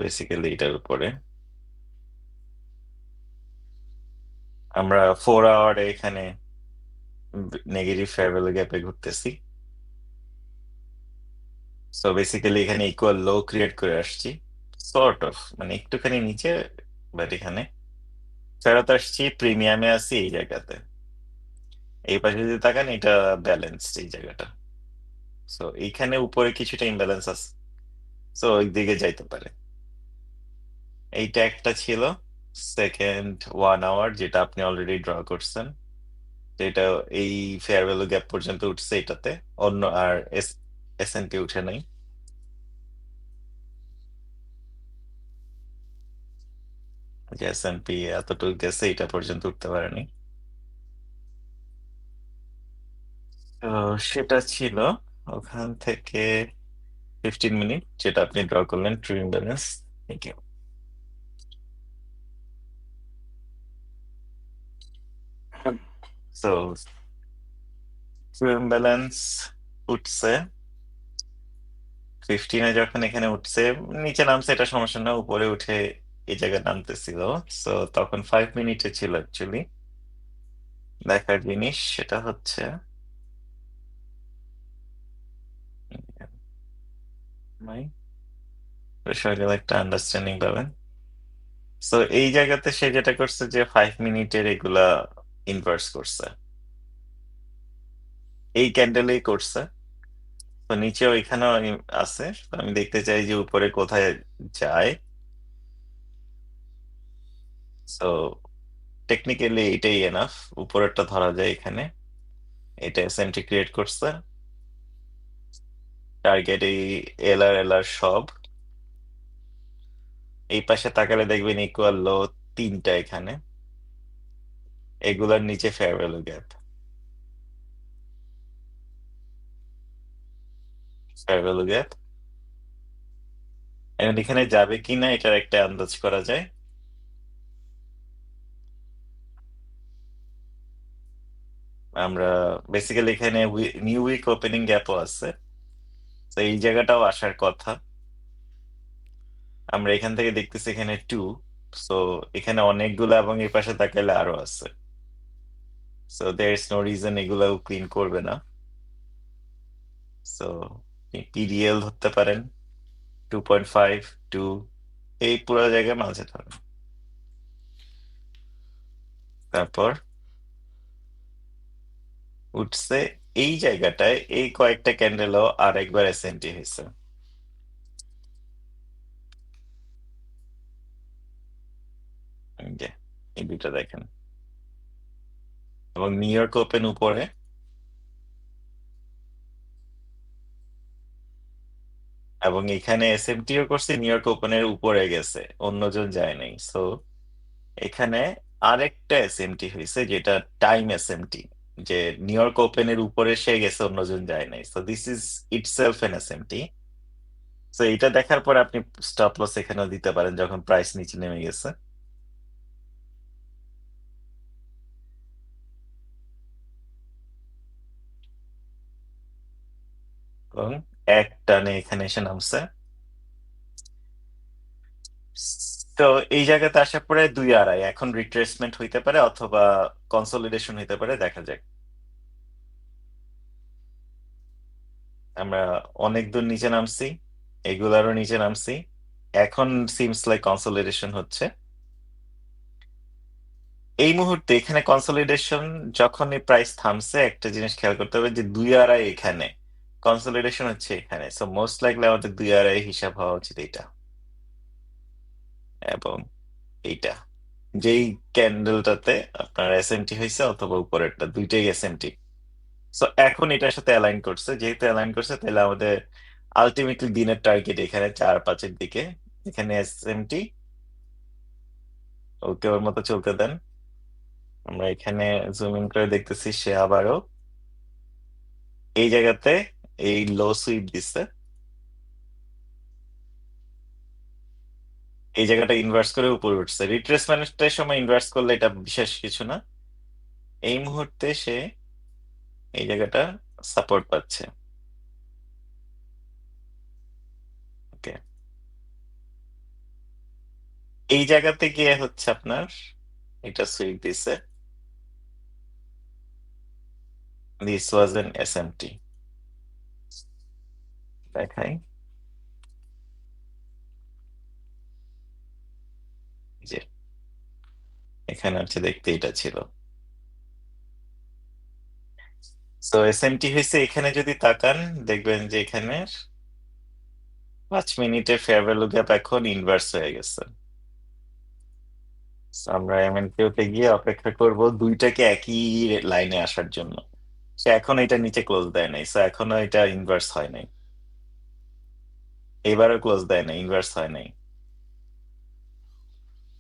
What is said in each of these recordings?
Basically এটার উপরে আমরা 4 আওয়ারে এখানে নেগেটিভ ফেয়ার ভ্যালু গ্যাপে ঘুরতেছি। সো বেসিক্যালি এখানে ইকুয়াল লো ক্রিয়েট করে আসছি, সর্ট অফ, মানে একটুখানি নিচে, বাট এখানে ফেরত আসছি, প্রিমিয়ামে আছি এই জায়গাতে। এই পাশে যদি তাকান, এটা ব্যালেন্সড এই জায়গাটা। সো এইখানে উপরে কিছুটা ইমব্যালেন্স আছে, সো ওই দিকে যাইতে পারে। এইটা একটা ছিল সেকেন্ড 1 আওয়ার, যেটা আপনি অলরেডি ড্র করছেন, যেটা এই ফেয়ার ভ্যালু গ্যাপ পর্যন্ত উঠছে এটাতে। অন্য আর এস এন পি উঠে নাই। যে এস এন পি এতটুকু গেছে, এটা পর্যন্ত উঠতে পারেনি। তো সেটা ছিল ওখান থেকে 15 মিনিট, যেটা আপনি ড্র করলেন true imbalance. Thank you. So true imbalance উঠছে 15-এ, যখন এখানে উঠছে নিচে নামছে এটা সমস্যা না, উপরে উঠে এই জায়গায় নামতেছিল। সো তখন 5 মিনিটে ছিল অ্যাকচুয়ালি। দেখার জিনিস সেটা হচ্ছে বিষয়টা একটা আন্ডারস্ট্যান্ডিং পাবেন। সো এই জায়গাতে সে যেটা করছে যে 5 মিনিটের এগুলা ইনভার্স করছে, এই ক্যান্ডেলেই করছে। তো নিচে ওইখানেও আছে। তো আমি দেখতে চাই যে উপরে কোথায় যায়। সো টেকনিক্যালি এটাই এনাফ, উপরেরটা ধরা যায় এখানে। এটা এসএমটি ক্রিয়েট করছে, টার্গেট এই এল আর সব। এই পাশে তাকালে দেখবেন ইকুয়াল লো তিনটা এখানে, এগুলার নিচে fair value gap. Fair value gap এখন এখানে যাবে কিনা এটার একটা আন্দাজ করা যায়। আমরা বেসিক্যালি এখানে নিউ উইক ওপেনিং গ্যাপও আছে, তো এই জায়গাটাও আসার কথা। আমরা এখান থেকে দেখতেছি এখানে 2, সো এখানে অনেকগুলো, এবং এই পাশে তাকাইলে আরো আছে। So there is no reason এগুলাও ক্লিন করবে না। সো পিডিএল ধরতে পারেন 2.5, 2, এই পুরো জায়গায় মাঝে ধরেন। তারপর উঠছে এই জায়গাটায়, এই কয়েকটা ক্যান্ডেলও আর একবার এসএনটি হয়েছে। এই যে এই দুইটা দেখেন, এবং নিউ ইয়র্ক ওপেন উপরে, এবং এখানে এসএমটিও করছে, নিউ ইয়র্ক ওপেনের উপরে গেছে, অন্যজন যায় নাই। সো এখানে আরেকটা এসএমটি হয়েছে, যেটা টাইম এসএমটি, যে নিউ ইয়র্ক ওপেনের উপরে সে গেছে, অন্যজন যায় নাই। So this is itself N SMT. So এটা দেখার পর আপনি স্টপ লস এখানেও দিতে পারেন যখন প্রাইস নিচে নেমে গেছে। এবং এক টানে এখানে এসে নামছে। তো এই জায়গাতে আসার পরে 2 আড়াই, এখন রিট্রেসমেন্ট হইতে পারে অথবা কনসোলিডেশন হইতে পারে, দেখা যাক। আমরা অনেক দূর নিচে নামছি, এগুলারও নিচে নামছি, এখন সিমস লাইক কনসোলিডেশন হচ্ছে। এই মুহূর্তে এখানে কনসোলিডেশন, যখন এই প্রাইস থামছে, একটা জিনিস খেয়াল করতে হবে যে 2 আড়াই এখানে, কনসোলিডেশন হচ্ছে এখানে। সো মোস্ট লাইকলি আমাদের 2 আড়াই হিসাব হওয়া উচিত এইটা এবং এইটা, যেই ক্যান্ডেলটাতে আপনার এসএমটি হয়েছে অথবা উপরেরটা, দুইটাই এসএমটি। সো এখন এটার সাথে অ্যালাইন করছে, যেহেতু অ্যালাইন করছে তাহলে আমাদের আলটিমেটলি দিনের টার্গেট এখানে 4-5-এর দিকে। এখানে এসএমটি, ওকে ওর মতো চলতে দেন। আমরা এখানে জুম ইন করে দেখতেছি সে আবারও এই জায়গাতে এই লো সুইপ দিচ্ছে, এই জায়গাটা ইনভার্স করে উপরে উঠছে। রিট্রেসমেন্টের সময় ইনভার্স করলে এটা বিশেষ কিছু না। এই মুহূর্তে সে এই জায়গাটা সাপোর্ট পাচ্ছে। ওকে, এই জায়গাতে গিয়ে হচ্ছে আপনার এটা সুইপ দিছে, দিস ওয়াজ এন এসএমটি। দেখাই যে এখানে হচ্ছে দেখতে এটা ছিল। তো এসএমটি হয়েছে, এখানে যদি তাকান দেখবেন যে এখানে 5 মিনিটে ফেয়ার ভ্যালু গ্যাপ এখন ইনভার্স হয়ে গেছে। So আমরা এমএনকিউতে গিয়ে অপেক্ষা করব দুইটাকে একই লাইনে আসার জন্য। সে এখন এটা নিচে ক্লোজ দেয় নাই, সো এখনো এটা ইনভার্স হয় নাই। এবারও ক্লোজ দেয় নাই, ইনভার্স হয় নাই।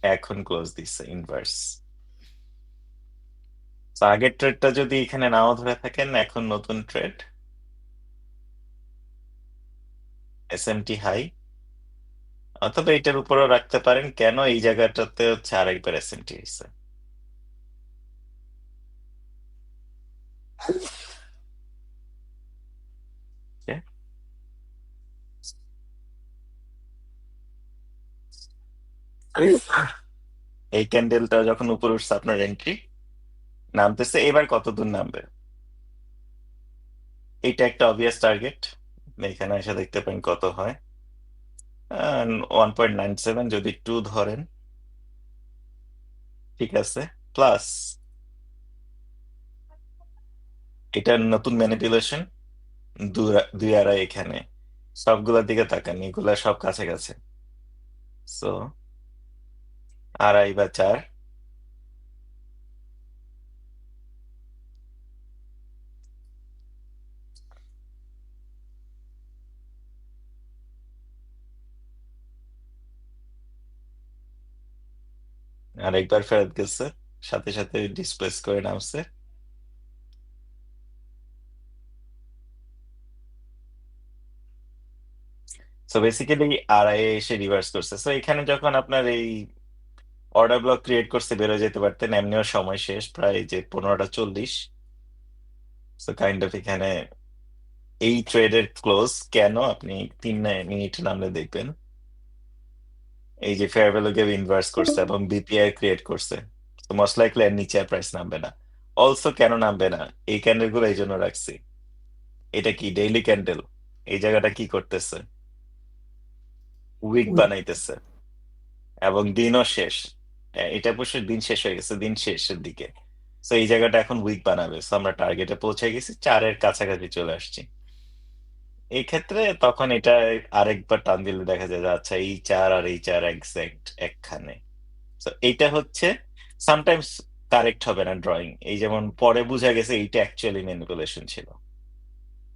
এখন ক্লোজ দিচ্ছে ইনভার্স। তো আগের ট্রেডটা যদি এখানে নাও ধরে থাকেন, এখন নতুন ট্রেড এসএমটি হাই, অথবা এটার উপরও রাখতে পারেন। কেন এই জায়গাটাতে হচ্ছে আরেকবার এসএমটি হয়েছে। এই ক্যান্ডেলটা যখন উপরে উঠছে আপনার এন্ট্রি নামতেছে, এবার কত দূর নামবে এইটা একটা অবভিয়াস টার্গেট। এখানে এসে দেখতে পারেন কত হয়। 1.97 যদি 2 ধরেন, ঠিক আছে। প্লাস এটার নতুন ম্যানিপুলেশন, দুই আড়াই এখানে সবগুলোর দিকে তাকান, এগুলা সব কাছাকাছি। সো আড়াই বা 4, আরেকবার ফেরত গেছে, সাথে সাথে ডিসপ্লেস করে নামছে। সো বেসিক্যালি আড়াই এসে রিভার্স করছে। সো এখানে যখন আপনার এই অর্ডার ব্লক ক্রিয়েট করছে, বেরোয় যেতে পারতেন, এমনিও সময় শেষ প্রায় যে 15টা 40। সো কাইন্ড অফ এখানে এই ট্রেডের ক্লোজ কেন আপনি 3 মিনিট নামলে দেখবেন এই যে ফেয়ার ভ্যালু গ্যাপ ইনভার্স করছে এবং বিপিআই ক্রিয়েট করছে। তো মোস্ট লাইকলি এর নিচে আর প্রাইস নামবে না। অলসো কেন নামবে না, এই ক্যান্ডেল গুলো এই জন্য রাখছি। এটা কি ডেইলি ক্যান্ডেল, এই জায়গাটা কি করতেছে, উইক বানাইতেছে এবং দিনও শেষ। এটা অবশ্যই দিন শেষ হয়ে গেছে, দিন শেষের দিকে। তো এই জায়গাটা এখন উইক বানাবে। So আমরা টার্গেটে পৌঁছে গেছি, 4-এর কাছাকাছি চলে আসছি। এই ক্ষেত্রে তখন এটা আরেকবার টান দিলে দেখা যায় যে আচ্ছা এই 4 আর এই 4 এক্সাক্ট একখানে। তো এইটা হচ্ছে সামটাইমস কারেক্ট হবে না ড্রয়িং। এই যেমন পরে বোঝা গেছে এইটা অ্যাকচুয়ালি ম্যানিপুলেশন ছিল।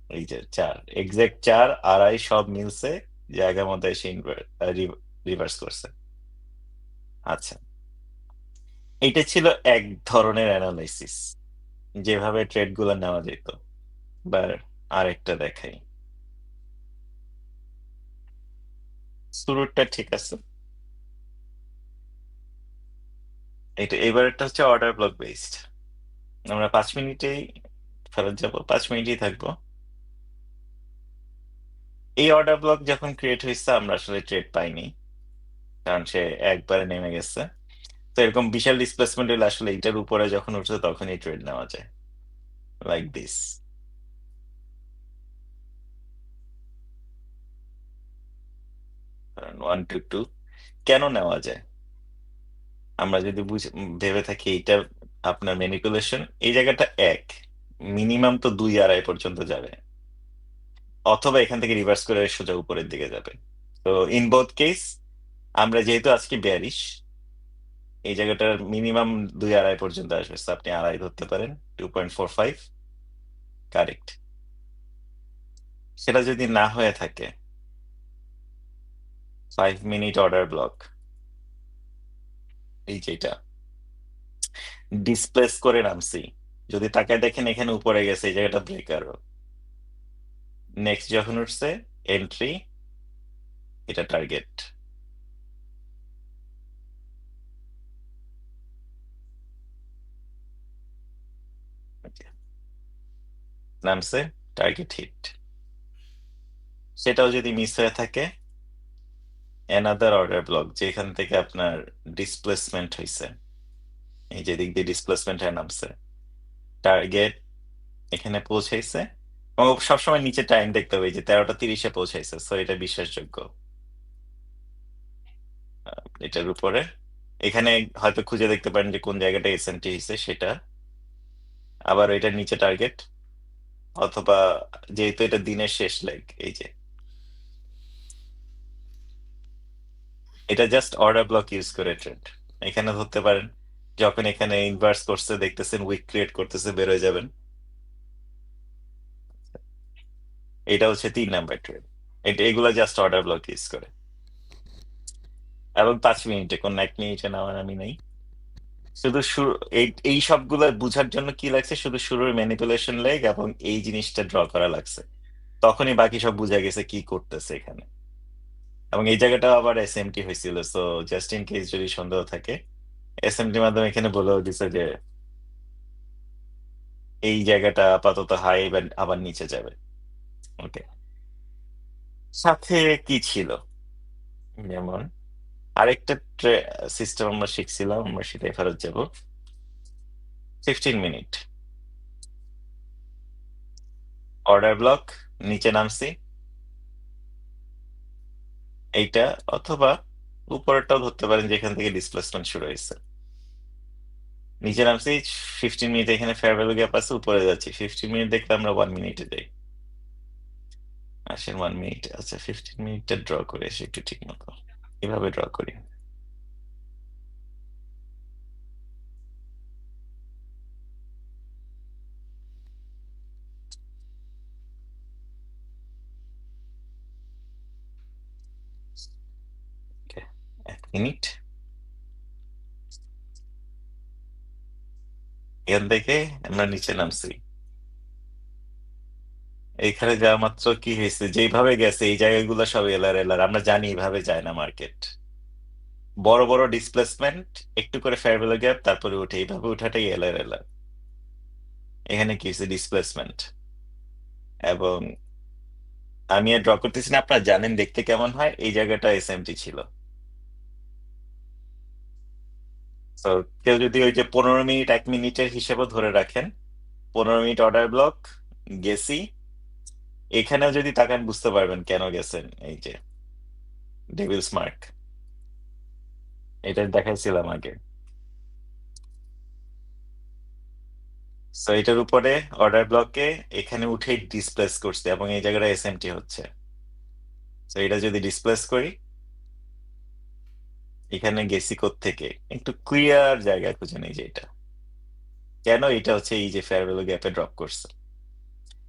এই যে 4 এক্সাক্ট 4 আড়াই সব মিলছে, জায়গার মধ্যে এসে রিভার্স করছে। আচ্ছা, এটা ছিল এক ধরনের অ্যানালাইসিস যেভাবে ট্রেড গুলো নেওয়া যেত। এবার আরেকটা দেখাই। শুরুটা ঠিক আছে, এটা এবার একটা হচ্ছে অর্ডার ব্লক বেসড। আমরা 5 মিনিটেই ফেরত যাবো, 5 মিনিটই থাকবো। এই অর্ডার ব্লক যখন ক্রিয়েট হয়েছে আমরা আসলে ট্রেড পাইনি, কারণ সে একবারে নেমে গেছে। তো এরকম বিশাল ডিসপ্লেসমেন্ট হলে আসলে এটার উপরে যখন উঠছে তখনই ট্রেড নেওয়া যায়, লাইক দিস। 1 to 2 কেন নেওয়া যায়, আমরা যদি ভেবে থাকি এটা আপনার ম্যানিপুলেশন, এই জায়গাটা এক, মিনিমাম তো 2 আড়াই পর্যন্ত যাবে, অথবা এখান থেকে রিভার্স করে সোজা উপরের দিকে যাবে। তো ইন বোথ কেস আমরা যেহেতু আজকে বেয়ারিশ, এই জায়গাটার মিনিমাম 2 আড়াই পর্যন্ত আসবে। So আপনি আড়াই ধরতে পারেন, 2.45 কারেক্ট। সেটা যদি না হয়ে থাকে, 5 মিনিট অর্ডার ব্লক, এই যেটা ডিসপ্লেস করে নামছি, যদি তাকায় দেখেন এখানে উপরে গেছে, এই জায়গাটা ব্রেকার। নেক্সট যখন উঠছে এন্ট্রি, এটা টার্গেট। নামছে, টার্গেট হিট। সেটাও যদি মিস হয়ে থাকে, অ্যানাদার অর্ডার ব্লক যেখান থেকে আপনার ডিসপ্লেসমেন্ট হয়েছে, এই যে দিক দিয়ে ডিসপ্লেসমেন্ট হয়ে নামছে, টার্গেট এখানে পৌঁছাইছে, এবং সবসময় নিচে টাইম দেখতে হবে, এই যে 13টা 30-এ পৌঁছাইছে, সো এটা বিশ্বাসযোগ্য। এটার উপরে এখানে হয়তো খুঁজে দেখতে পারেন যে কোন জায়গাটা এসএমটি হয়েছে সেটা, আবার এটার নিচে টার্গেট, অথবা যেহেতু এটা দিনের শেষ লেগ, এই যে এটা জাস্ট অর্ডার ব্লক ইউজ করে ট্রেড এখানে ধরতে পারেন। যখন এখানে ইনভার্স করছে দেখতেছেন উইক ক্রিয়েট করতেছে, বের হয়ে যাবেন। এটা হচ্ছে 3 নাম্বার ট্রেড। এটা এগুলা জাস্ট অর্ডার ব্লক ইউজ করে, এবং 5 মিনিটে কোন 1 মিনিটে নেওয়ার আমি নাই। শুধু শুরু এই এই সবগুলো বুঝার জন্য কি লাগছে, শুধু শুরুর ম্যানিপুলেশন লেগ এবং এই জিনিসটা ড্র করা লাগছে, তখনই বাকি সব বুঝা গেছে কি করতেছে এখানে। এবং এই জায়গাটা আবার এসএমটি হয়েছিল, সো জাস্ট ইন কেস যদি সন্দেহ থাকে, এসএমটির মাধ্যমে এখানে বলেও দিছে যে এই জায়গাটা আপাতত হাই, এবার আবার নিচে যাবে। ওকে, সাথে কি ছিল, যেমন আরেকটা সিস্টেম আমরা শিখছিলাম, আমরা সেটাই ফেরত যাব। 15 মিনিট অর্ডার ব্লক, নিচে নামছি এইটা, অথবা উপরেরটাও ধরতে পারেন যেখান থেকে ডিসপ্লেসমেন্ট শুরু হয়েছে। নিচে নামছি 15 মিনিট, এখানে ফেয়ার ভ্যালু গ্যাপ আছে, উপরে যাচ্ছি 15 মিনিট দেখলে আমরা 1 মিনিটে যাই। আসেন 1 মিনিট, আচ্ছা 15 মিনিটটা ড্র করে আসি একটু ঠিক মতো, এভাবে ড্র করি। Okay, 1 মিনিট, এখান থেকে আমরা নিচে নামছি, এইখানে যাওয়া মাত্র কি হয়েছে, যেইভাবে গেছে এই জায়গাগুলো সব এলার এলার, আমরা জানি এইভাবে যায় না মার্কেট। বড় বড় ডিসপ্লেসমেন্ট, একটু করে ফেয়ার ভ্যালু গ্যাপ, তারপরে উঠে, এইভাবে উঠাটাই এলার এলার। এখানে কি হয়েছে, ডিসপ্লেসমেন্ট। এবং আমি আর ড্র করতেছি না, আপনারা জানেন দেখতে কেমন হয়, এই জায়গাটা এসএমটি ছিল। তো কেউ যদি ওই যে 15 মিনিট 1 মিনিটের হিসেবে ধরে রাখেন, 15 মিনিট অর্ডার ব্লক গেছি, এখানেও যদি তাকান বুঝতে পারবেন কেন গেছেন, এই যে ডেভিলস মার্ক, এটা দেখাইছিলাম আগে। সো এটার উপরে অর্ডার ব্লকে এখানে উঠে ডিসপ্লেস করছে, এবং এই জায়গাটা এসএমটি হচ্ছে। তো এটা যদি ডিসপ্লেস করি, এখানে গেছি থেকে একটু ক্লিয়ার জায়গা খুঁজে নেই যে এটা কেন, এটা হচ্ছে এই যে ফেয়ার ভ্যালু গ্যাপে ড্রপ করছে।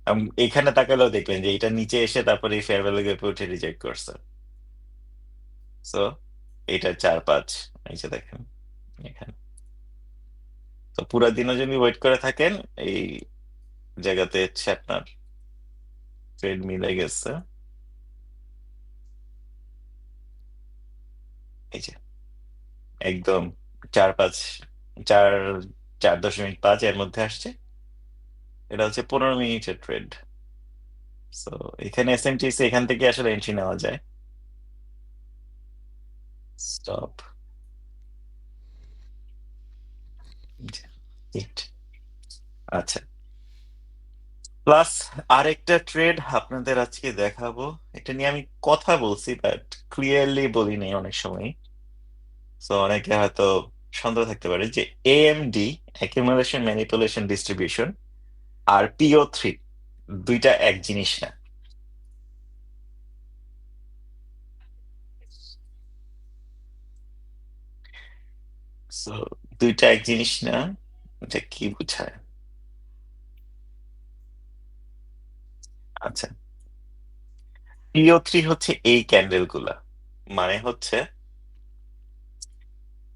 এবং এখানে তাকালেও দেখবেন যে এটা নিচে এসে তারপরে এই ফেয়ার ভ্যালু গ্যাপে উঠে রিজেক্ট করছে। সো এটা 4-5, এই যে দেখেন এখানে। তো পুরো দিনও যদি ওয়েট করে থাকেন, এই জায়গাতে হচ্ছে আপনার ট্রেড মিলে গেছে, এই যে একদম 4-5, 4, 4.5 এর মধ্যে আসছে। এটা হচ্ছে 15 মিনিটের ট্রেড। সো এখানে এসএমটিসি, এখান থেকে আসলে এন্ট্রি নেওয়া যায়। স্টপ, হিট, আচ্ছা। প্লাস আরেকটা ট্রেড আপনাদের আজকে দেখাবো, এটা নিয়ে আমি কথা বলছি বাট ক্লিয়ারলি বলিনি অনেক সময়, সো অনেকে হয়তো সন্দেহ থাকতে পারে যে এএমডি, অ্যাকিউমুলেশন ম্যানিপুলেশন ডিস্ট্রিবিউশন, আর পিও3 দুইটা এক জিনিস না। সো দুইটা এক জিনিস না, এটা কি বোঝায়? আচ্ছা, পিও3 হচ্ছে এই ক্যান্ডেল গুলা, মানে হচ্ছে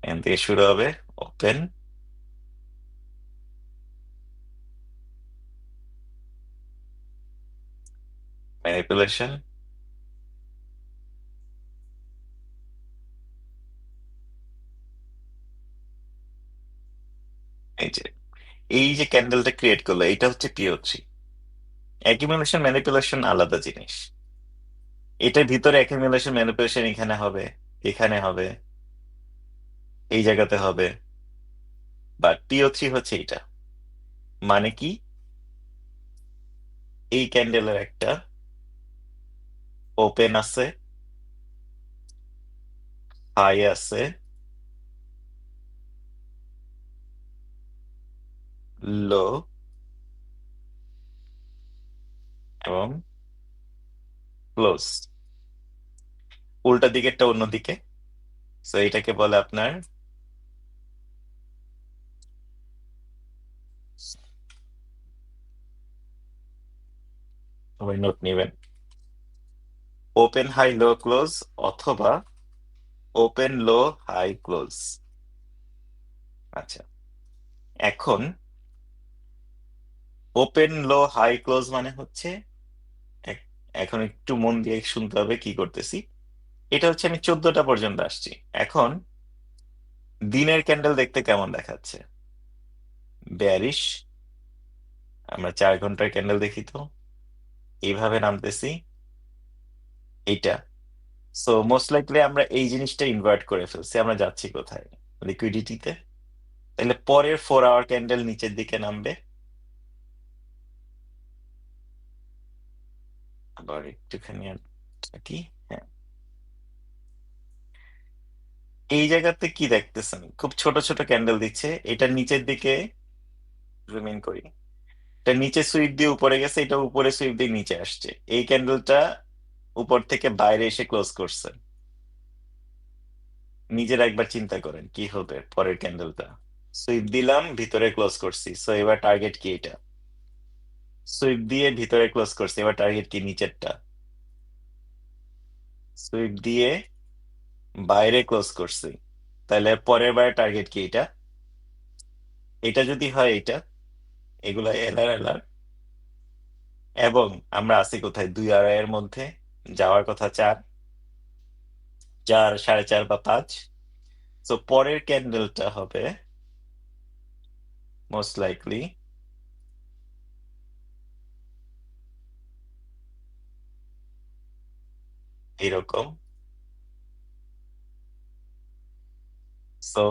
এখান থেকে শুরু হবে, ওপেন, ম্যানিপুলেশন, এই যে এই যে ক্যান্ডেলটা ক্রিয়েট করলো, এটা হচ্ছে পিও3। অ্যাকিউমুলেশন ম্যানিপুলেশন আলাদা জিনিস। এটার ভিতরে অ্যাকুমুলেশন ম্যানিপুলেশন এখানে হবে, এখানে হবে, এই জায়গাতে হবে, বাট টিও3 হচ্ছে এটা। মানে কি, এই ক্যান্ডেলের একটা ওপেন আছে, হাই আছে, লো এবং ক্লোজ। উল্টা দিকেরটা অন্যদিকে। সো এটাকে বলে আপনার, সবাই নোট নেবেন, ওপেন হাই লো ক্লোজ অথবা ওপেন লো হাই ক্লোজ। আচ্ছা, এখন ওপেন লো হাই ক্লোজ মানে হচ্ছে, এক- এখন একটু মন দিয়ে শুনতে হবে কি করতেছি। এটা হচ্ছে আমি 14টা পর্যন্ত আসছি। এখন দিনের ক্যান্ডেল দেখতে কেমন দেখাচ্ছে? বেয়ারিশ। আমরা 4 ঘন্টার ক্যান্ডেল দেখি তো, এইভাবে নামতেছি, এইটা। সো মোস্ট লাইকলি আমরা এই জিনিসটা ইনভার্ট করে ফেলছি, আমরা যাচ্ছি কোথায়? লিকুইডিটিতে। তাহলে পরের 4 আওয়ার ক্যান্ডেল নিচের দিকে নামবে। আবার একটুখানি আর থাকি। হ্যাঁ, এই জায়গাতে কি দেখতেছেন? খুব ছোট ছোট ক্যান্ডেল দিচ্ছে, এটা নিচের দিকে জুম ইন করি। এটা নিচে সুইপ দিয়ে উপরে গেছে, এটা উপরে সুইপ দিয়ে নিচে আসছে। এই ক্যান্ডেলটা উপর থেকে বাইরে এসে ক্লোজ করছে। নিজের একবার চিন্তা করেন কি হবে পরের ক্যান্ডেলটা। সুইপ দিলাম, ভিতরে ক্লোজ করছি, সো এবার টার্গেট কি? এটা সুইপ দিয়ে ভিতরে ক্লোজ করছি, এবার টার্গেট কি? নিচেরটা। সুইপ দিয়ে বাইরে ক্লোজ করছি, তাহলে পরের বার টার্গেট কি? এটা। এটা যদি হয় এটা, এগুলা এলার এলার, এবং আমরা আছি কোথায়? 2 আড়াইয়ের মধ্যে, যাওয়ার কথা 4, 4, 4.5 বা 5। তো পরের ক্যান্ডেলটা হবে মোস্ট লাইকলি এরকম। সো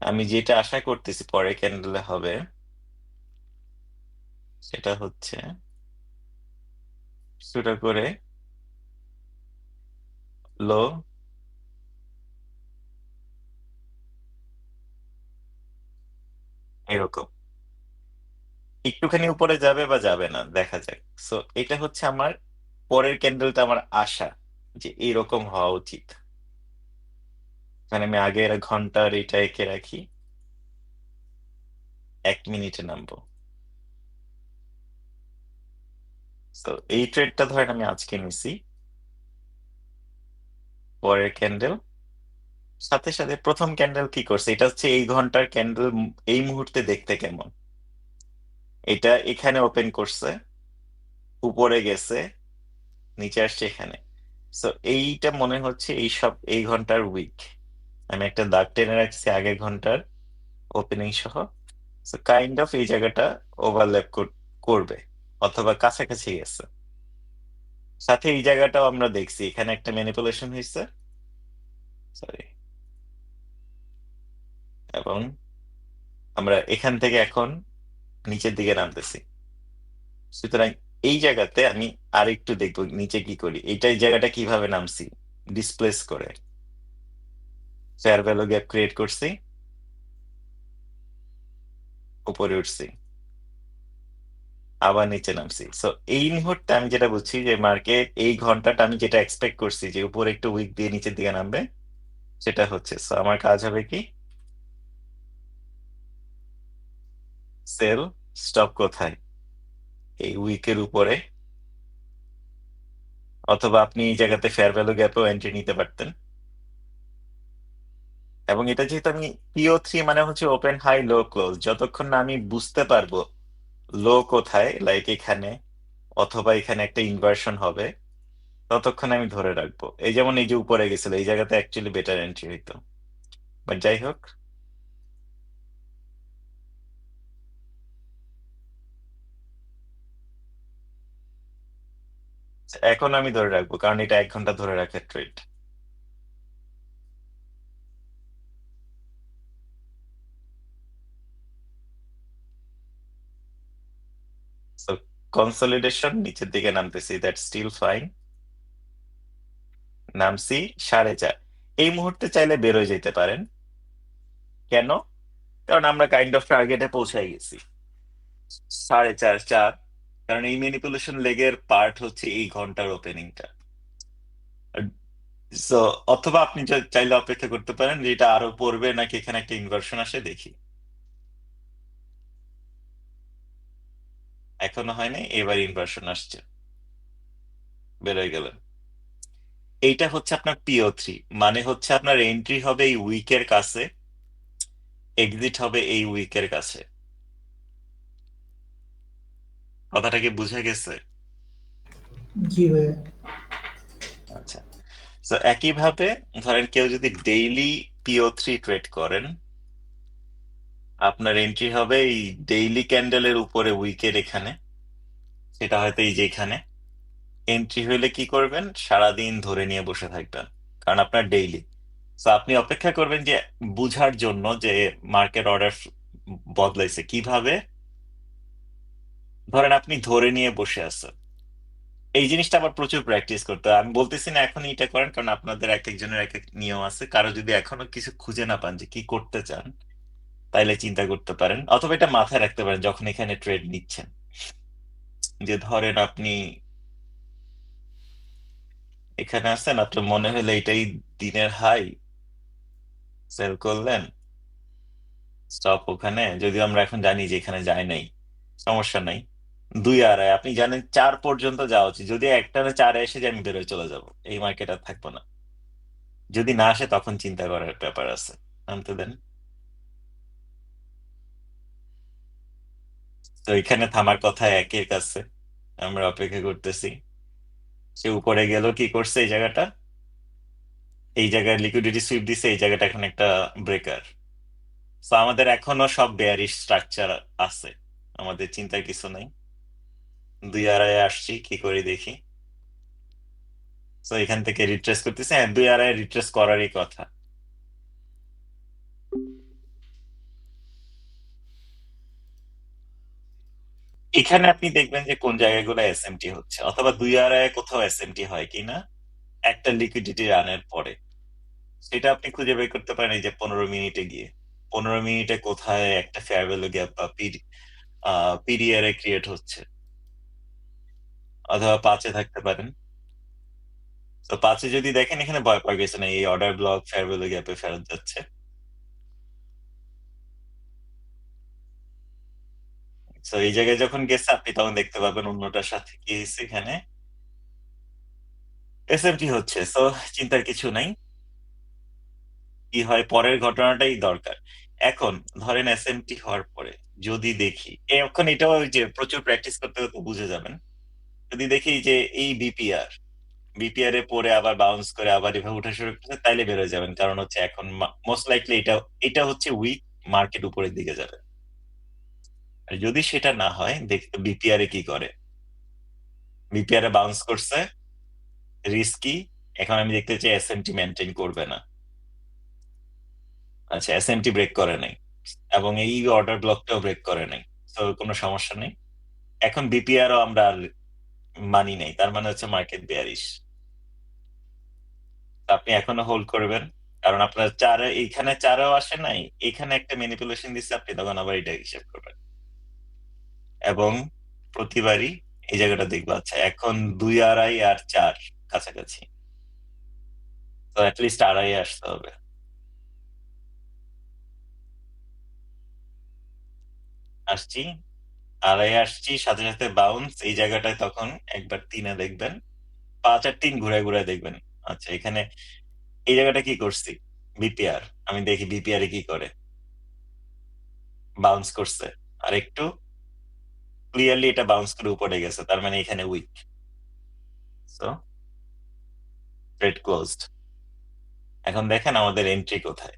আমি যেটা আশা করতেছি পরের ক্যান্ডেলে হবে, সেটা হচ্ছে ছোট করে লো, এরকম একটুখানি উপরে যাবে বা যাবে না দেখা যাক। সো এটা হচ্ছে আমার পরের ক্যান্ডেলটা, আমার আশা যে এরকম হওয়া উচিত। মানে আমি আগের ঘন্টার এটা এঁকে রাখি, 1 মিনিটে নামবো। তো এই ট্রেডটা ধরেন আমি আজকে নিছি, পরের ক্যান্ডেল সাথে সাথে প্রথম ক্যান্ডেল কি করছে, এটা হচ্ছে এই ঘন্টার ক্যান্ডেল। এই মুহূর্তে দেখতে কেমন? এটা এখানে ওপেন করছে, উপরে গেছে, নিচে আসছে এখানে। সো এইটা মনে হচ্ছে এই সব এই ঘন্টার উইক। আমি একটা দাগ টেনে রাখছি আগের ঘন্টার ওপেনিং সহ। সো কাইন্ড অফ এই জায়গাটা ওভারল্যাপ করবে, অথবা কাছাকাছি গেছে। সাথে এই জায়গাটাও আমরা দেখছি এখানে একটা ম্যানিপুলেশন হয়েছে, সরি, এবং আমরা এখান থেকে এখন নিচের দিকে নামতেছি। সুতরাং এই জায়গাতে আমি আর একটু দেখবো নিচে কি করি। এইটাই জায়গাটা কিভাবে নামছি, ডিসপ্লেস করে ফেয়ার ভ্যালু গ্যাপ ক্রিয়েট করছি, উপরে উঠছি, আবার নিচে নামছি। সো এই মুহূর্তে আমি যেটা বুঝছি যে মার্কেট এই ঘন্টাটা আমি যেটা এক্সপেক্ট করছি যে উপরে একটু উইক দিয়ে নিচের দিকে নামবে, সেটা হচ্ছে। সো আমার কাজ হবে কি, সেল স্টপ কোথায়? এই উইকের উপরে, অথবা আপনি এই জায়গাতে ফেয়ার ভ্যালু গ্যাপেও এন্ট্রি নিতে পারতেন। এবং এটা যেহেতু আমি পিও3 মানে হচ্ছে ওপেন হাই লো ক্লোজ, যতক্ষণ না আমি বুঝতে পারবো লো কোথায়, লাইক এখানে অথবা এখানে একটা ইনভার্সন হবে, ততক্ষণ আমি ধরে রাখবো। এই যেমন এই যে উপরে গেছিল, এই জায়গাতে অ্যাকচুয়ালি বেটার এন্ট্রি হইতো, বাট যাই হোক। এখন আমি ধরে রাখবো, কারণ এটা 1 ঘন্টা ধরে রাখার ট্রেড। সো কনসলিডেশন নিচের দিকে নামতেছি, দ্যাট স্টিল ফাইন। নামছি 4.5। এই মুহূর্তে চাইলে বেরোয় যেতে পারেন। কেন? কারণ আমরা কাইন্ড অফ টার্গেটে পৌঁছাই গেছি। 4.5 4। কারণ এই ম্যানিপুলেশন লেগের পার্ট হচ্ছে এই ঘন্টার ওপেনিংটা। সো অথবা আপনি চাইলে অপেক্ষা করতে পারেন যে এটা আরো পড়বে নাকি এখানে একটা ইনভার্সন আসে, দেখি। এখনো হয়নি, এবার ইনভার্সন আসছে, বেরোয় গেলেন। এইটা হচ্ছে আপনার PO3, মানে হচ্ছে আপনার এন্ট্রি হবে এই উইকের কাছে, এক্সিট হবে এই উইকের কাছে। কথাটা কি বুঝে গেছে? জি ভাইয়া। আচ্ছা। তো একইভাবে ধরেন কেউ যদি ডেইলি PO3 ট্রেড করেন, আপনার এন্ট্রি হবে এই ডেইলি ক্যান্ডেলের উপরে উইকের এখানে, সেটা হয়তো এই যে এখানে। এন্ট্রি হইলে কি করবেন? সারাদিন ধরে নিয়ে বসে থাকবেন, কারণ আপনার ডেইলি। তো আপনি অপেক্ষা করবেন যে বুঝার জন্য যে মার্কেট অর্ডার বদলাইছে কিভাবে। ধরেন আপনি ধরে নিয়ে বসে আছেন, এই জিনিসটা আবার প্রচুর প্র্যাকটিস করতে হয়। আমি বলতেছি না এখন এটা করেন, কারণ আপনাদের এক একজনের এক এক নিয়ম আছে। কারো যদি এখনো কিছু খুঁজে না পান যে কি করতে চান, তাইলে চিন্তা করতে পারেন, অথবা এটা মাথায় রাখতে পারেন যখন এখানে ট্রেড নিচ্ছেন, যে ধরেন আপনি এখানে আছেন, আপনার মনে হলো এটাই দিনের হাই, সেল করলেন, স্টপ ওখানে। যদিও আমরা এখন জানি যে এখানে যায় নাই, সমস্যা নাই। 2 2.5 আপনি জানেন 4 পর্যন্ত যাওয়া উচিত। যদি একটানে 4-এ এসে যে আমি বেরোয় চলে যাব, এই মার্কেট আর থাকবো না। যদি না আসে তখন চিন্তা করার ব্যাপার আছে। নামতে দেন। তো এখানে থামার কথা একের কাছে, আমরা অপেক্ষা করতেছি। সে উপরে গেল, কি করছে এই জায়গাটা, এই জায়গায় লিকুইডিটি সুইপ দিছে, এই জায়গাটা এখন একটা ব্রেকার। তো আমাদের এখনো সব বেয়ারিশ স্ট্রাকচার আছে, আমাদের চিন্তার কিছু নাই। 2 2.5 আসছি, কি করি দেখি। তো এখান থেকে রিট্রেস করতেছি, হ্যাঁ 2 2.5 রিট্রেস করারই কথা। এখানে আপনি দেখবেন যে কোন জায়গাগুলো SMT হচ্ছে, অথবা 2 2.5 কোথাও SMT হয় কিনা একটা লিকুইডিটি রানের পরে। সেটা আপনি খুঁজে বের করতে পারেন এই যে 15 মিনিটে গিয়ে। 15 মিনিটে কোথায় একটা ফেয়ার ভ্যালু গ্যাপ বা PDR এ ক্রিয়েট হচ্ছে, অথবা 5-এ থাকতে পারেন। তো 5-এ যদি দেখেন এখানে ভয় পাওয়ার কিছু নেই, এই অর্ডার ব্লক ফেয়ার ভ্যালু গ্যাপে ফেরত যাচ্ছে। তো এই জায়গায় যখন গেছে আপনি তখন দেখতে পাবেন অন্যটার সাথে কি হয়েছে, এখানে SMT হচ্ছে। তো চিন্তার কিছু নাই, কি হয় পরের ঘটনাটাই দরকার। এখন ধরেন SMT হওয়ার পরে যদি দেখি, এখন এটাও ওই যে প্রচুর প্র্যাকটিস করতে করতে বুঝে যাবেন। যদি দেখি যে এই বিপিআর এ পরে আবার বাউন্স করে আবার এভাবে উঠা শুরু করছে, তাইলে বেরোয় যাবেন, কারণ হচ্ছে এখন মোস্ট লাইকলি এটা এটা হচ্ছে উইক, মার্কেট উপরের দিকে যাবে। আর যদি সেটা না হয়, দেখতে বিপিআর এ কি করে। বিপিআর এ বাউন্স করছে, রিস্কি। এখন আমি দেখতে চাই SMT মেনটেন করবে না। আচ্ছা, SMT ব্রেক করে নাই, এবং এই অর্ডার ব্লকটাও ব্রেক করে নাই, তো কোনো সমস্যা নেই। এখন বিপিআরও আমরা আর মানি নাই, তার মানে হচ্ছে মার্কেট বেয়ারিশ। আপনি এখনো হোল্ড করবেন, কারণ আপনার চারে, এইখানে 4-এও আসে নাই, এখানে একটা ম্যানিপুলেশন দিচ্ছে, আপনি তখন আবার এটা হিসাব করবেন। এবং প্রতিবারই এই জায়গাটা দেখবো, আচ্ছা এখন 2 2.5 আর 4 কাছাকাছি, তো অ্যাটলিস্ট 2.5 আসতে হবে। আসছি, 2.5 আসছি, সাথে সাথে বাউন্স এই জায়গাটায়, তখন একবার 3-এ দেখবেন, 5 আর 3 ঘুরে ঘুরে দেখবেন। আচ্ছা এখানে এই জায়গাটা কি করছি, বিপিআর। আমি দেখি বিপিআর এ কি করে, বাউন্স করছে আর একটু, ক্লিয়ারলি এটা বাউন্স করে উপরে গেছে, তার মানে এখানে উইক। So trade closed. এখন দেখেন আমাদের এন্ট্রি কোথায়,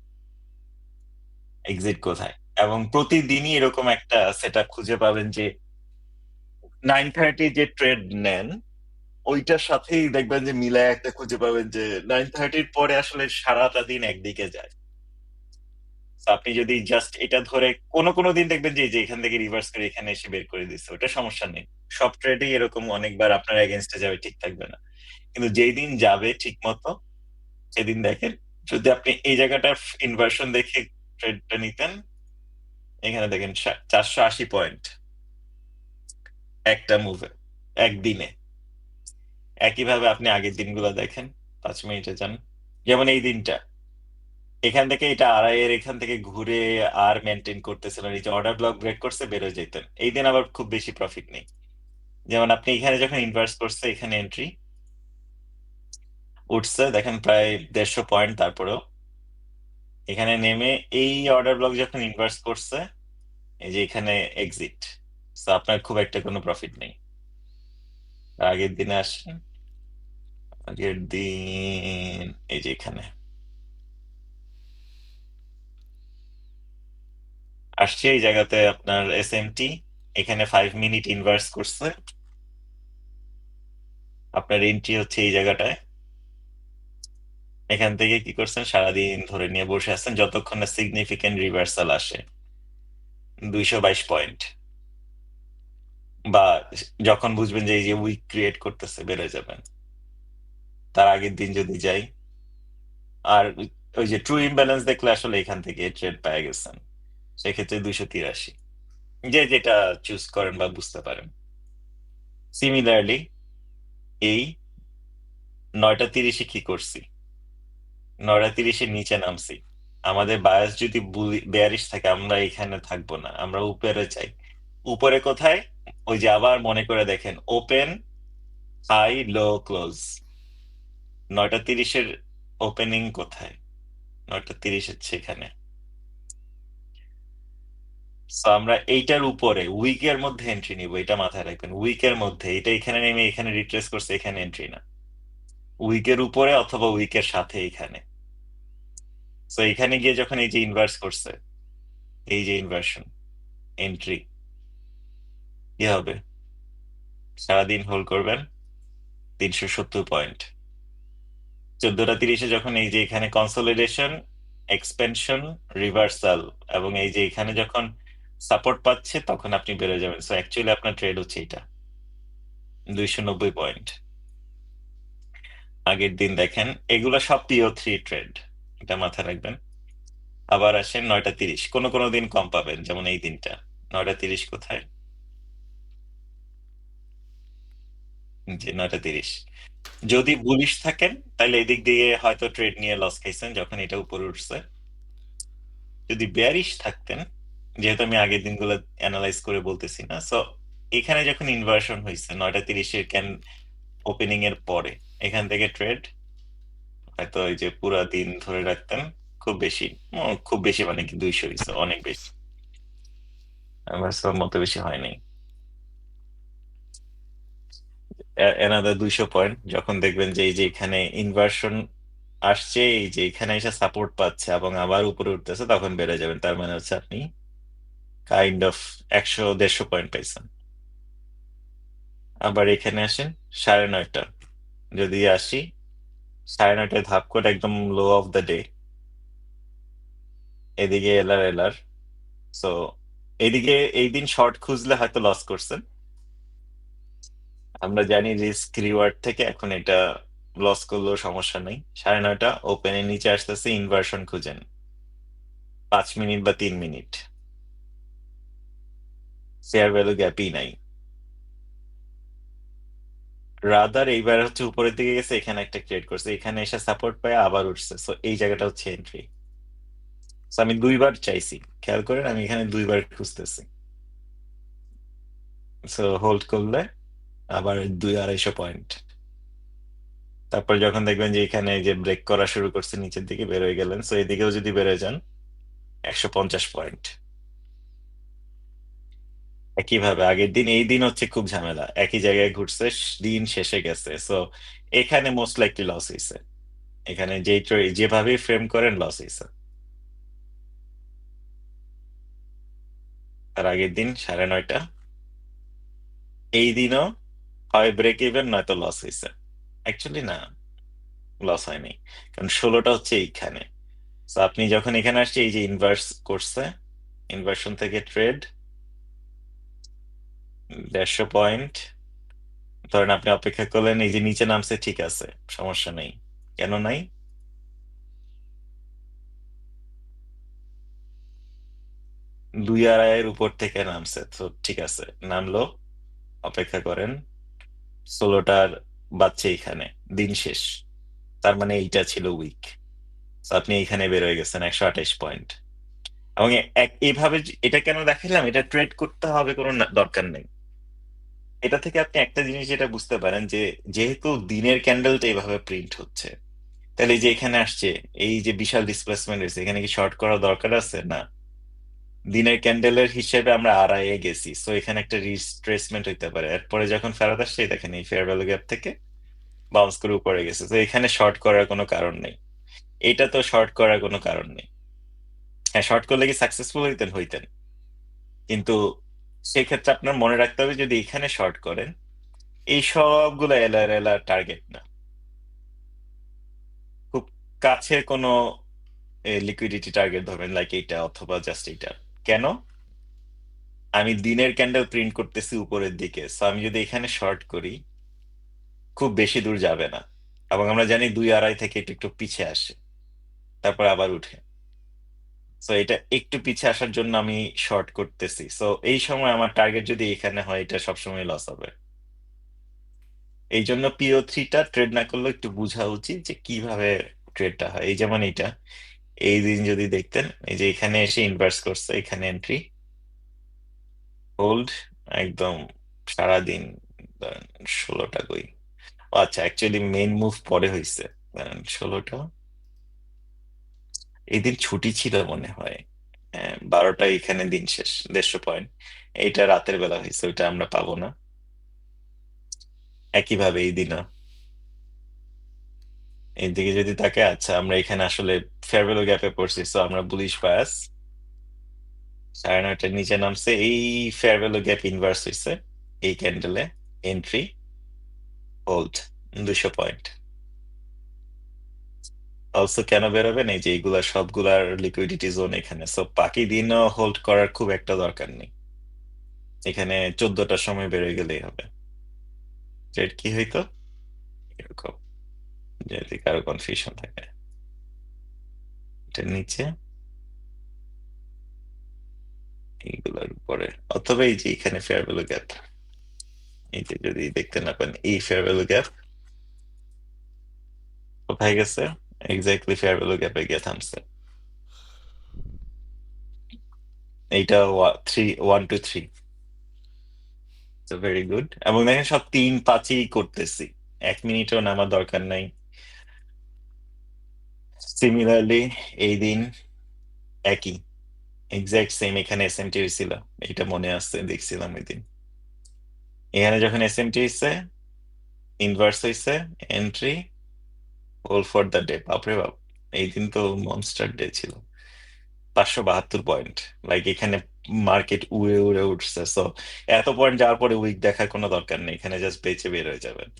এক্সিট কোথায়। এবং প্রতিদিনই এরকম একটা সেট খুঁজে পাবেন যে 9:30 যে ট্রেড নেন, ওইটার সাথেই দেখবেন যে মিলায় একটা খুঁজে পাবেন যে 9:30 পরে আসলে সারাটা দিন একদিকে যায়। তো আপনি যদি জাস্ট এটা ধরে কোনো কোনো দিন দেখবেন যে এই যে এখান থেকে রিভার্স করে এখানে এসে বের করে দিচ্ছে, ওটা সমস্যা নেই। সব ট্রেডেই এরকম অনেকবার আপনার এগেনস্টে যাবে, ঠিক থাকবে না। কিন্তু যেই দিন যাবে ঠিক মতো সেদিন দেখেন, যদি আপনি এই জায়গাটার ইনভার্সন দেখে ট্রেডটা নিতেন, এখানে দেখেন 480 পয়েন্ট একটা মুভে, একদিনে। একইভাবে আপনি আগের দিনগুলো দেখেন, 5 মিনিটে যান, যেমন এই দিনটা এখান থেকে এটা আড়াইয়ের এখান থেকে ঘুরে আর মেনটেন করতেছিলেন, এই যে অর্ডার ব্লক ব্রেক করছে বেরোয় যেতেন, এই দিন আবার খুব বেশি প্রফিট নেই। যেমন আপনি এখানে যখন ইনভার্স করছে, এখানে এন্ট্রি উঠছে দেখেন প্রায় 150 পয়েন্ট, তারপরেও এখানে নেমে এই অর্ডার ব্লক যখন ইনভার্স করছে, এই যে এখানে এক্সিট। তো আপনার খুব একটা কোনো প্রফিট নেই। আগের দিনে আসেন, আগের দিন এই যে এখানে আসছে, এই জায়গাতে আপনার এসএমটি এখানে 5 মিনিট ইনভার্স করছে, আপনার এন্ট্রি হচ্ছে এই জায়গাটায়। এখান থেকে কি করছেন, সারাদিন ধরে নিয়ে বসে আছেন যতক্ষণ না সিগনিফিকেন্ট রিভার্সাল আসে, 222 পয়েন্ট। বা যখন বুঝবেন যে এই যে উইক ক্রিয়েট করতেছে বেড়ে যাবেন, তার আগের দিন যদি যাই, আর ওই যে ট্রু ইমব্যালেন্স দেখলে আসলে এখান থেকে ট্রেড পেয়ে গেছেন, সেক্ষেত্রে 283, যে যেটা চুজ করেন বা বুঝতে পারেন। সিমিলারলি এই 9:30 কি করছি, 9:30 নিচে নামছি, আমাদের বায়াস যদি বেয়ারিশ থাকে আমরা এখানে থাকবো না, আমরা উপরে চাই। উপরে কোথায়, ওই যে আবার মনে করে দেখেন, open high low close, 9:30 opening কোথায়, 9:30 হচ্ছে এখানে। So আমরা এইটার উপরে উইকের মধ্যে এন্ট্রি নিব, এটা মাথায় রাখবেন, উইকের মধ্যে। এটা এখানে নেমে এখানে রিট্রেস করছে, এখানে এন্ট্রি না, উইকের উপরে অথবা উইকের সাথে এখানে। তো এখানে গিয়ে যখন এই যে ইনভার্স করছে, এই যে ইনভার্সন এন্ট্রি, কি হবে, সারাদিন হোল্ড করবেন 370 পয়েন্ট। 14:30 যখন এই যে এখানে কনসোলিডেশন, এক্সপেনশন, রিভার্সাল, এবং এই যে এখানে যখন সাপোর্ট পাচ্ছে তখন আপনি বেড়ে যাবেন। সো অ্যাকচুয়ালি আপনার ট্রেড হচ্ছে এটা 290 পয়েন্ট। আগের দিন দেখেন, এগুলো সব PO3 ট্রেড, এটা মাথায় রাখবেন। আবার আসেন 9:30, কোনো কোনো দিন কম পাবেন, যেমন এই দিনটা 9:30 কোথায়, যে 9:30। যদি বুলিশ থাকেন তাহলে এদিক দিয়ে হয়তো ট্রেড নিয়ে লস খাইছেন যখন এটা উপরে উঠছে। যদি বেয়ারিশ থাকতেন, যেহেতু আমি আগের দিনগুলো অ্যানালাইজ করে বলতেছি না, সো এখানে যখন ইনভার্সন হয়েছে 9:30 ক্যান ওপেনিং এর পরে, এখান থেকে ট্রেড হয়তো এই যে পুরা দিন ধরে রাখতেন। খুব বেশি, খুব বেশি মানে কি 200 হয়েছে, অনেক বেশি, আমার মতো বেশি হয়নি। এনাদার 200 পয়েন্ট যখন দেখবেন যে এই যে এখানে ইনভার্সন আসছে, এই যে এখানে এসে সাপোর্ট পাচ্ছে এবং আবার উপরে উঠতেছে, তখন বেড়ে যাবেন। তার মানে হচ্ছে আপনি কাইন্ড অফ 100-150 পয়েন্ট পাইছেন। আবার এখানে আসেন 9:30, যদি আসি 9:30 ধাপ করে একদম লো অফ দ্য ডে, এদিকে এলার এলার। সো এদিকে এই দিন শর্ট খুঁজলে হয়তো লস করছেন, আমরা জানি রিস্ক রিওয়ার্ড থেকে এখন এটা লস করলেও সমস্যা নেই। 9:30 ওপেনের নিচে আসতেছে, ইনভার্সন খুঁজেন 5 মিনিট বা 3 মিনিট, ফেয়ার ভ্যালু গ্যাপই নাই। রাদার এইবার হচ্ছে উপরের দিকে গেছে, এখানে একটা ক্রিয়েট করছে, এখানে এসে সাপোর্ট পায় আবার উঠছে, সো এই জায়গাটা হচ্ছে এন্ট্রি। আমি দুইবার চাইছি, খেয়াল করেন আমি এখানে দুইবার খুঁজতেছি। সো হোল্ড করলে আবার 200-250 পয়েন্ট, তারপর যখন দেখবেন যে এখানে যে ব্রেক করা শুরু করছে নিচের দিকে বের হয়ে গেলেন, সো এদিকেও যদি বেরোয় যান 150 পয়েন্ট। একইভাবে আগের দিন, এই দিন হচ্ছে খুব ঝামেলা, একই জায়গায় ঘুরছে, দিন শেষে গেছে, সো এখানে মোস্ট লাইকলি লস হয়েছে। এখানে যেভাবে ফ্রেম করেন লস হয়েছে। তার আগের দিন 9:30, এই দিনও হয় ব্রেক ইভেন নয়তো লস হয়েছে। অ্যাকচুয়ালি না, লস হয়নি, কারণ 16টা হচ্ছে এইখানে। তো আপনি যখন এখানে আসছে, এই যে ইনভার্স করছে, ইনভার্সন থেকে ট্রেড 150 পয়েন্ট, ধরেন আপনি অপেক্ষা করলেন, এই যে নিচে নামছে, ঠিক আছে, সমস্যা নেই। কেন নাই? 2.5-এর উপর থেকে নামছে, তো ঠিক আছে, নামলো, অপেক্ষা করেন। 16টার বাচ্চা এখানে, দিন শেষ, তার মানে এইটা ছিল উইক। আপনি এইখানে বের হয়ে গেছেন 128 পয়েন্ট। এবং এইভাবে এটা কেন দেখালাম, এটা ট্রেড করতে হবে কোনো দরকার নেই। এটা থেকে আপনি একটা জিনিস যেটা বুঝতে পারেন, যে যেহেতু দিনের ক্যান্ডেলটা এইভাবে প্রিন্ট হচ্ছে, তাহলে এই যে এখানে আসছে, এই যে বিশাল ডিসপ্লেসমেন্ট হয়েছে, এখানে কি শর্ট করার দরকার আছে? না। দিনের ক্যান্ডেলের হিসেবে আমরা আড়াইয়ে গেছি, সো এখানে একটা রিট্রেসমেন্ট হইতে পারে। এরপরে যখন ফেরত আসছে, এই দেখেন এই ফেয়ার ভ্যালু গ্যাপ থেকে বাউন্স করে উপরে গেছে, তো এখানে শর্ট করার কোনো কারণ নেই। এটা তো শর্ট করার কোনো কারণ নেই। হ্যাঁ, শর্ট করলে কি সাকসেসফুল হইতেন? হইতেন, কিন্তু সেক্ষেত্রে আপনার মনে রাখতে হবে, যদি এখানে শর্ট করেন, এই সবগুলো এলার এলার টার্গেট না, খুব কাছে কোনো লিকুইডিটি টার্গেট ধরবেন, লাইক এইটা অথবা জাস্ট এইটা। কেন? আমি দিনের ক্যান্ডেল প্রিন্ট করতেছি উপরের দিকে, সো আমি যদি এখানে শর্ট করি, খুব বেশি দূর যাবে না। এবং আমরা জানি 2.5 থেকে একটু একটু পিছিয়ে আসে, তারপর আবার উঠে। সো এটা একটু পিছিয়ে আসার জন্য আমি শর্ট করতেছি, সো এই সময় আমার টার্গেট যদি এখানে হয়, এটা সবসময় লস হবে। এই জন্য PO3টা ট্রেড না করলেও একটু বোঝা উচিত যে কিভাবে ট্রেডটা হয়। এই যেমন এইটা, এই দিন যদি দেখতেন, এই যে এখানে এসে ইনভার্স করছে, এখানে এন্ট্রি, হোল্ড, একদম সারাদিন। ধরেন 16টা কই, ও আচ্ছা, অ্যাকচুয়ালি মেইন মুভ পরে হয়েছে। ধরেন 16টা, এই দিন ছুটি ছিল মনে হয়। 12টা এখানে দিন শেষ, 150 পয়েন্ট। এইটা রাতের বেলা হয়েছে, ওইটা আমরা পাবো না। একইভাবে এই দিনও এইদিকে যদি তাকে, আচ্ছা আমরা এখানে আসলে ফেয়ার ভ্যালু গ্যাপে পড়ছি, তো আমরা বুলিশ বায়াস। 9:30টার নিচে নামছে, এই ফেয়ার ভ্যালু গ্যাপ ইনভার্স হয়েছে, এই ক্যান্ডেলে এন্ট্রি, হোল্ড, 200 পয়েন্ট। অলসো কেন বেরোবেন, এই যে এইগুলা সবগুলার লিকুইডিটি জোন এখানে, সো বাকি দিনও হোল্ড করার খুব একটা দরকার নেই। এখানে 14টার সময় বেরোয় গেলেই হবে। ট্রেড কি হইতো এরকম, যদি কারো কনফিউশন থাকে, এটার নিচে, এইগুলার উপরে, অথবা এই যে এখানে ফেয়ার ভ্যালু গ্যাপ, এই যে যদি দেখতে না পান, এই ফেয়ার ভ্যালু গ্যাপ কোথায় গেছে, এক্স্যাক্টলি ফেয়ার ভ্যালু গ্যাপে গিয়ে থামছে। এইটা 1 to 3, ভেরি গুড। এবং দেখেন সব 3-5ই করতেছি, 1 মিনিটও নামার দরকার নাই। সিমিলারলি এই দিন একই, এক্সাক্ট সেম, এখানে SMT হয়েছিল, এটা মনে আছে, দেখছিলাম ওই দিন। এখানে যখন SMT হয়েছে, ইনভার্স হয়েছে, entry, whole for the day, বাপরে বাপ, এই দিন তো মনস্টার ডে ছিল। 572 পয়েন্ট, লাইক এখানে মার্কেট উড়ে উড়ে উঠছে, সো এত পয়েন্ট যাওয়ার পরে উইক দেখার কোনো দরকার নেই, এখানে জাস্ট বেঁচে বের হয়ে যাবেন।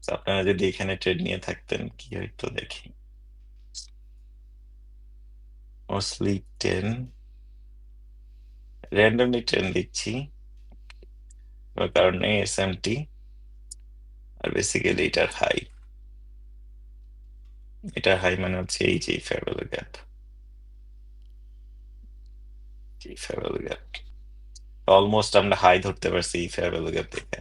So আপনারা যদি এখানে ট্রেড নিয়ে থাকতেন, কি হয়তো দেখি, মোস্টলি 10, র্যান্ডমলি 10 দিচ্ছি, কোনো কারণ নেই। SMT, আর বেসিক্যালি এটার হাই, এটার হাই মানে হচ্ছে এই যে ফেয়ার ভ্যালু গ্যাপ, এই ফেয়ার ভ্যালু গ্যাপ, অলমোস্ট আমরা হাই ধরতে পারছি এই ফেয়ার ভ্যালু গ্যাপ থেকে।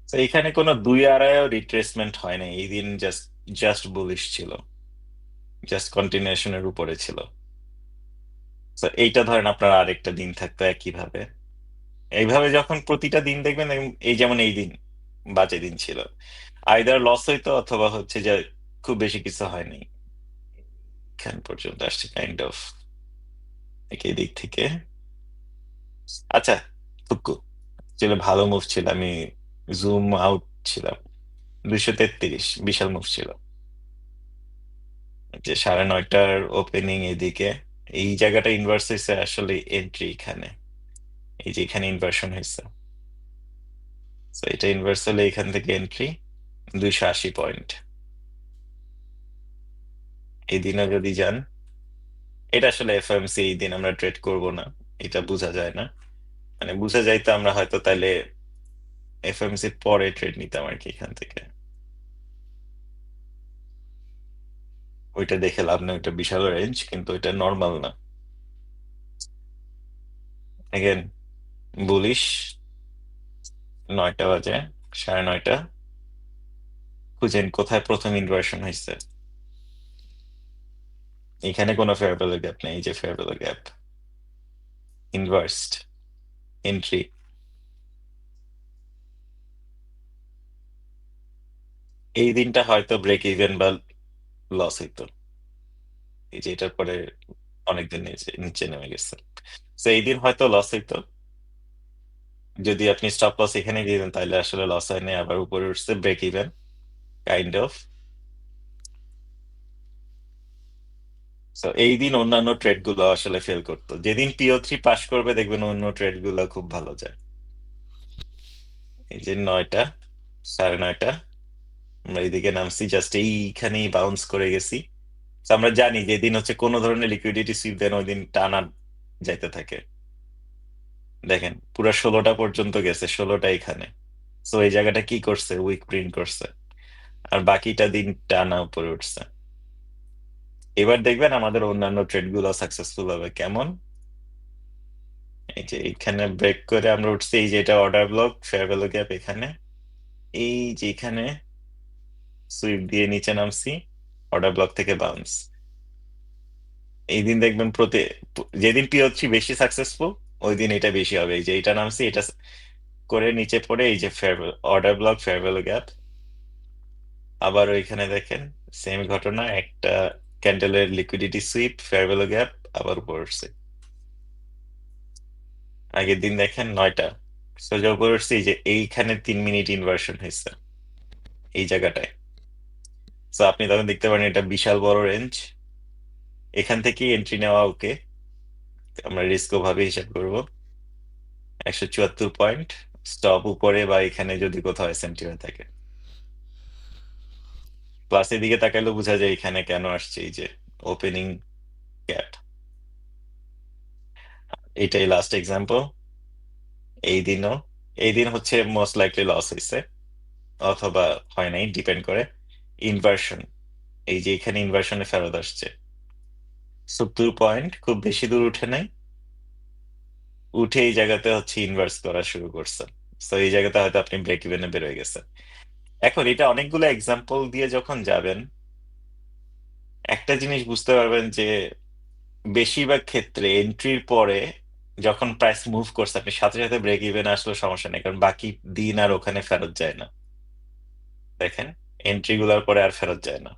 তো এখানে কোনো 2.5ও রিট্রেসমেন্ট হয় না, এই দিন জাস্ট জাস্ট বুলিশ ছিল, জাস্ট কন্টিনিউশনের উপরে ছিল। তো এইটা ধরেন আপনার আরেকটা দিন থাকতো একইভাবে। এইভাবে যখন প্রতিটা দিন দেখবেন, এই যেমন এই দিন বাজে দিন ছিল, আইদার লস হইতো অথবা হচ্ছে যে খুব বেশি কিছু হয়নি, এখান পর্যন্ত আসছে কাইন্ড অফ, এই দিক থেকে। আচ্ছা, টুকু ছিল, ভালো মুভ ছিল, আমি জুম আউট ছিলাম, 233, বিশাল মুভ ছিল। যে 9:30টার ওপেনিং এদিকে, এই জায়গাটা ইনভার্স হয়েছে আসলে এন্ট্রি এখানে, এই যে এখানে ইনভার্সন হয়েছে। তো এটা ইনভার্স হলে এখান থেকে এন্ট্রি 280 পয়েন্ট। এই দিনও যদি যান, এটা আসলে এফএমসি, এই দিন আমরা ট্রেড করব না, এটা বোঝা যায় না। মানে বোঝা যায় তো আমরা হয়তো তাহলে এফএমসি পরে ট্রেড নিতাম আর কি এখান থেকে। ওইটা দেখে লাভ নেই, ওইটা বিশাল রেঞ্জ, কিন্তু ওইটা নর্মাল না। এগেন বুলিশ, 9টা বাজে, 9:30, খুঁজেন কোথায় প্রথম ইনভার্সন হয়েছে। এখানে কোনো ফেয়ার ভ্যালু গ্যাপ নেই, এই যে ফেয়ার ভ্যালু গ্যাপ, ইনভার্সড এন্ট্রি। এই দিনটা হয়তো ব্রেক ইভেন বা লস হইতো, এই যে এটার পরে অনেকদিন নিচে নিচে নেমে গেছে। তো এই দিন হয়তো লস হইতো, যদি আপনি স্টপ লস এখানে দিয়ে দেন তাহলে আসলে লস হয় না, আবার উপরে উঠছে ব্রেক ইভেন কাইন্ড অফ। তো এই দিন অন্যান্য ট্রেড গুলো আসলে ফেল করতো, যেদিন PO3 পাস করবে দেখবেন অন্য ট্রেড গুলো খুব ভালো যায়। এই যে 9টা, 9:30, আমরা এইদিকে নামছি, জাস্ট এইখানেই বাউন্স করে গেছি। তো আমরা জানি যেদিন হচ্ছে কোনো ধরনের লিকুইডিটি সুইপ দেন ওই দিন টানা যাইতে থাকে। দেখেন পুরো 16টা পর্যন্ত গেছে, 16টা এখানে। তো এই জায়গাটা কি করছে, উইক প্রিন্ট করছে, আর বাকিটা দিন টানা উপরে উঠছে। এবার দেখবেন আমাদের অন্যান্য ট্রেড গুলো সাকসেসফুল হবে কেমন। এই যে এখানে ব্রেক করে আমরা উঠছি, এই যে এটা order block, fair value gap এখানে, এই যে এখানে সুইপ দিয়ে নিচে নামছি, অর্ডার ব্লক থেকে বাউন্স। এই দিন দেখবেন যেদিন PO3 বেশি সাকসেসফুল ওই দিন এটা বেশি হবে। এই যে এটা নামছি, এটা করে নিচে পড়ে, এই যে order block, fair value gap, আবার ওইখানে দেখেন সেম ঘটনা, একটা ক্যান্ডেলের liquidity sweep, fair value gap, আবার উপর উঠছে। আগের দিন দেখেন 9টা, সোজা উপরে উঠছে, এই যে এইখানে 3 মিনিট ইনভার্সন হয়েছে এই জায়গাটায়। তো আপনি তখন দেখতে পারেন এটা বিশাল বড় রেঞ্জ, এখান থেকেই এন্ট্রি নেওয়া ওকে। আমরা রিস্ক ভাবে হিসাব করবো, 174 পয়েন্ট, স্টপ উপরে বা এখানে যদি কোথাও এসএমটি হয়ে থাকে। ক্লাসের দিকে তাকাইলেও বোঝা যায় এখানে কেন আসছে, এই যে ওপেনিং গ্যাপ। এটাই লাস্ট এক্সাম্পল। এই দিনও, এই দিন হচ্ছে মোস্ট লাইকলি লস হয়েছে অথবা হয় নাই, ডিপেন্ড করে। ইনভার্সন, এই যে এখানে ইনভার্সনে ফেরত আসছে 70 পয়েন্ট, খুব বেশি দূর উঠে নাই, উঠে এই জায়গাতে হচ্ছে ইনভার্স করা শুরু করছে। তো এই জায়গাতে হয়তো আপনি ব্রেক ইভেনে বের হয়ে গেছেন। এখন এটা অনেকগুলো এক্সাম্পল দিয়ে যখন যাবেন, একটা জিনিস বুঝতে পারবেন যে বেশিরভাগ ক্ষেত্রে এন্ট্রির পরে যখন প্রাইস মুভ করছে আপনি সাথে সাথে ব্রেক ইভেন আসলে সমস্যা নেই, কারণ বাকি দিন আর ওখানে ফেরত যায় না। দেখেন এন্ট্রি গুলার পরে আর ফেরত যায় না।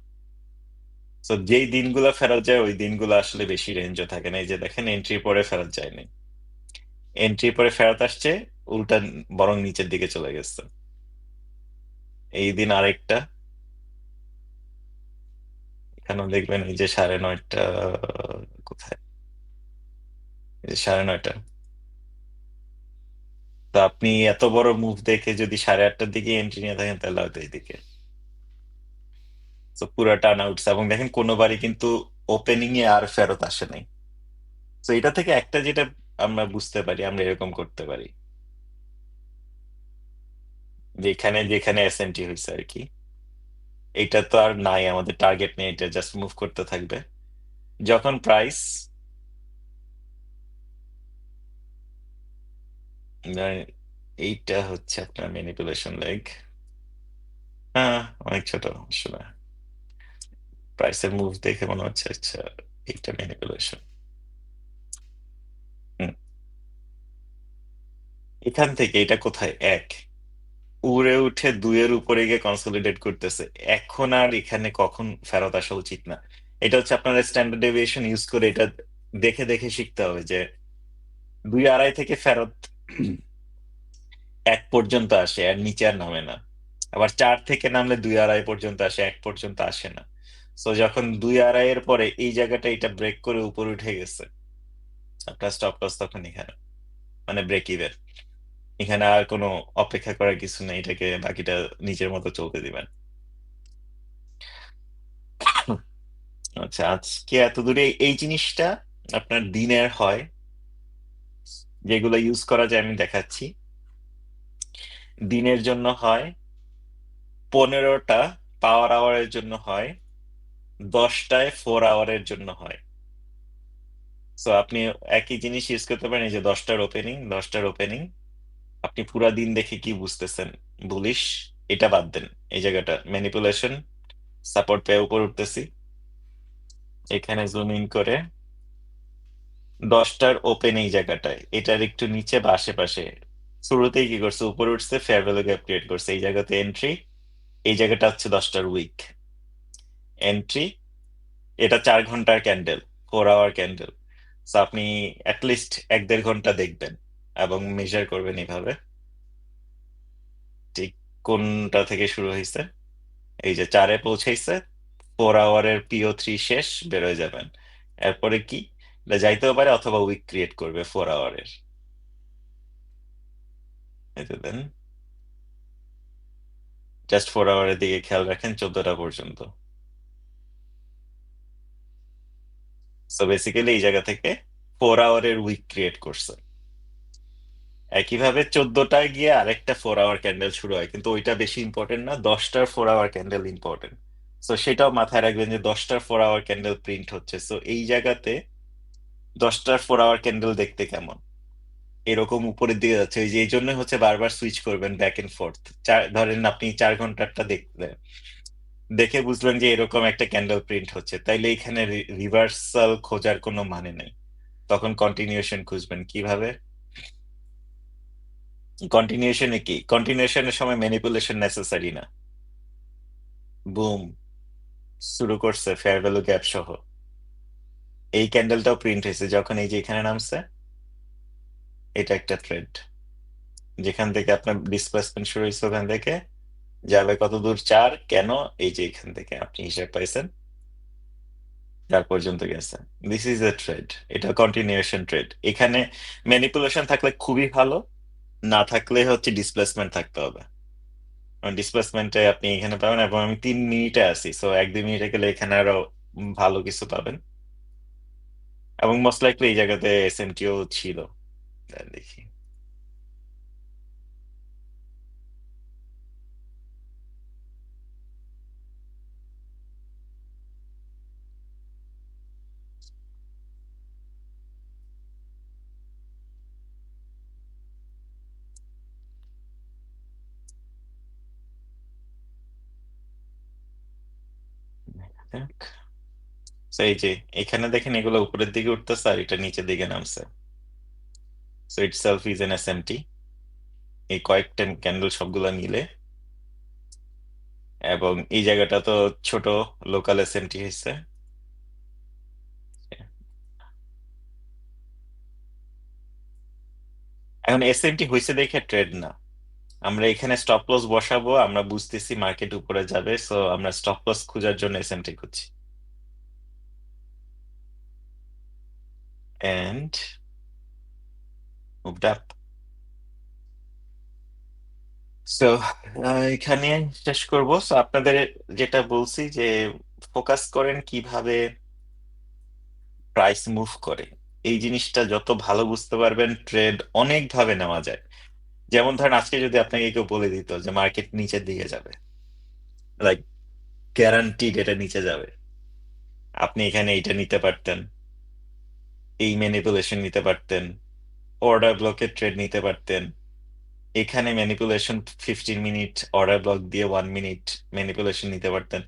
তো যেই দিনগুলো ফেরত যায় ওই দিনগুলো আসলে বেশি রেঞ্জও থাকে না। এই যে দেখেন এন্ট্রি পরে ফেরত যায়নি, এন্ট্রি পরে ফেরত আসছে, উল্টা বরং নিচের দিকে চলে গেছে। এই দিন আরেকটা, এখানেও দেখবেন এই যে 9:30, কোথায়, এই যে 9:30। তো আপনি এত বড় মুভ দেখে যদি 8:30টার দিকে এন্ট্রি নিয়ে থাকেন তাহলে হয়তো এইদিকে। তো পুরো টার্ন আউটস, এবং দেখেন কোনোবারই কিন্তু ওপেনিং এ আর ফেরত আসে নাই। তো এটা থেকে একটা যেটা আমরা বুঝতে পারি, আমরা এরকম করতে পারি, যেখানে যেখানে এসএনটি হয়েছে আর কি, এটা তো আর নাই, আমাদের টার্গেট নেই, এটা জাস্ট মুভ করতে থাকবে। যখন প্রাইস, এইটা হচ্ছে আপনার ম্যানিপুলেশন লেগ, হ্যাঁ অনেক ছোট আসলে, প্রাইসের মুভ দেখে মনে হচ্ছে আচ্ছা এইটা ম্যানিপুলেশন। এখান থেকে এটা কোথায়, এক উড়ে উঠে 2-এর উপরে গিয়ে কনসলিডেট করতেছে, এখন আর এখানে কখন ফেরত আসা উচিত না। এটা হচ্ছে আপনার স্ট্যান্ডার্ড ডেভিয়েশন ইউজ করে এটা দেখে দেখে শিখতে হবে যে 2-2.5 থেকে ফেরত 1 পর্যন্ত আসে, আর নিচে আর নামে না। আবার 4 থেকে নামলে 2-2.5 পর্যন্ত আসে, 1 পর্যন্ত আসে না। সো যখন 2 আড়াইয়ের পরে এই জায়গাটা এটা ব্রেক করে উপরে উঠে গেছে, আপনার স্টপ লস তখন এখানে, মানে ব্রেক ইভেন। এখানে আর কোনো অপেক্ষা করার কিছু নেই, এটাকে বাকিটা নিজের মতো চলতে দিবেন। আচ্ছা, আজকে এত দূরে এই জিনিসটা আপনার দিনের হয়, যেগুলো ইউজ করা যায় আমি দেখাচ্ছি। দিনের জন্য হয় 15টা পাওয়ার আওয়ারের জন্য হয়, 10টায় 4 আওয়ারের জন্য হয়। সো আপনি একই জিনিস ইউজ করতে পারেন, এই যে 10টার ওপেনিং আপনি পুরা দিন দেখে কি বুঝতেছেন, বুলিশ, এটা বাদ দেন। এই জায়গাটা ম্যানিপুলেশন, সাপোর্ট পেয়ে উপর উঠতেছি, এখানে জুম ইন করে 10টার ওপেন এই জায়গাটায়, এটার একটু নিচে বা আশেপাশে শুরুতেই কি করছে, উপরে উঠছে, ফেয়ার ভ্যালু গ্যাপ ক্রিয়েট করছে, এই জায়গাতে এন্ট্রি। এই জায়গাটা হচ্ছে 10টার উইক এন্ট্রি। এটা 4 ঘন্টার ক্যান্ডেল, 4 আওয়ার ক্যান্ডেল। সো আপনি অ্যাটলিস্ট 1-1.5 ঘন্টা দেখবেন এবং মেজার করবেন এইভাবে, ঠিক কোনটা থেকে শুরু হয়েছে। এই যে 4-এ পৌঁছাইছে, 4 আওয়ারের PO3 শেষ, বেরোয় যাবেন। এরপরে কি, এটা যাইতেও পারে অথবা উইক ক্রিয়েট করবে 4 আওয়ারের। এতে দেন জাস্ট 4 আওয়ারের দিকে খেয়াল রাখেন, 14টা পর্যন্ত। সো বেসিক্যালি এই জায়গা থেকে 4 আওয়ারের উইক ক্রিয়েট করছে। একইভাবে 14টায় গিয়ে আরেকটা 4 আওয়ার ক্যান্ডেল শুরু হয়, কিন্তু ওইটা বেশি ইম্পর্টেন্ট না, 10টার 4 আওয়ার ক্যান্ডেল ইম্পর্টেন্ট। সো সেটাও মাথায় রাখবেন যে 10টার 4 আওয়ার ক্যান্ডেল প্রিন্ট হচ্ছে। সো এই জায়গাতে 10টার 4 আওয়ার ক্যান্ডেল দেখতে কেমন, এরকম উপরের দিকে যাচ্ছে, ওই যে এই জন্য হচ্ছে বারবার সুইচ করবেন ব্যাক এন্ড ফোর্থ। ধরেন আপনি 4 ঘন্টারটা দেখলেন, দেখে বুঝলেন যে এরকম একটা ক্যান্ডেল প্রিন্ট হচ্ছে, তাইলে এখানে রিভার্সাল খোঁজার কোনো মানে নেই, তখন কন্টিনিউশন খুঁজবেন। কিভাবে কন্টিনিউশনে, কি কন্টিনিউশনের সময় ম্যানিপুলেশন নেসেসারি না, বুম, শুরু করছে ফেয়ার ভ্যালু গ্যাপ সহ। এই ক্যান্ডেলটাও প্রিন্ট হয়েছে যখন এই যে এখানে নামছে, এটা একটা ট্রেড, যেখান থেকে আপনার ডিসপ্লেসমেন্ট শুরু হয়েছে, ওখান থেকে যাবে কত দূর, 4, কেন, এই যে এখান থেকে আপনি হিসাব পাইছেন 4 পর্যন্ত গেছে। দিস ইজ এ ট্রেড, এটা কন্টিনিউশন ট্রেড। এখানে ম্যানিপুলেশন থাকলে খুবই ভালো, না থাকলে হচ্ছে ডিসপ্লেসমেন্ট থাকতে হবে। ডিসপ্লেসমেন্টে আপনি এখানে পাবেন, এবং আমি 3 মিনিটে আছি, সো 1-2 মিনিটে গেলে এখানে আরো ভালো কিছু পাবেন। এবং মোস্ট লাইকলি এই জায়গাতে SMTও ছিল। দেখি, দেখ। So এই যে এখানে দেখেন এগুলো উপরের দিকে উঠতেছে আর এটা নিচের দিকে নামছে। So it self is an SMT, এই কয়েকটা ক্যান্ডেল সবগুলা মিলে। এবং এই জায়গাটা তো ছোট লোকাল SMT হয়েছে। এখন SMT হয়েছে দেখে ট্রেড না, আমরা এখানে স্টপ লস বসাবো, আমরা বুঝতেছি মার্কেট উপরে যাবে, সো আমরা স্টপ লস খোঁজার জন্য SMT খুঁজছি। And moved up. সো এখানে শেষ করব। সো আপনাদের যেটা বলছি যে ফোকাস করেন কিভাবে প্রাইস মুভ করে, এই জিনিসটা যত ভালো বুঝতে পারবেন, ট্রেড অনেক ভাবে নেওয়া যায়। যেমন ধরেন আজকে যদি আপনাকে কেউ বলে দিত যে মার্কেট নিচের দিকে যাবে, লাইক গ্যারান্টিড এটা নিচে যাবে, আপনি এখানে এইটা নিতে পারতেন, এই ম্যানিপুলেশন নিতে পারতেন, অর্ডার ব্লকের ট্রেড নিতে পারতেন। এখানে ম্যানিপুলেশন 15 মিনিট অর্ডার ব্লক দিয়ে 1 মিনিট ম্যানিপুলেশন নিতে পারতেন।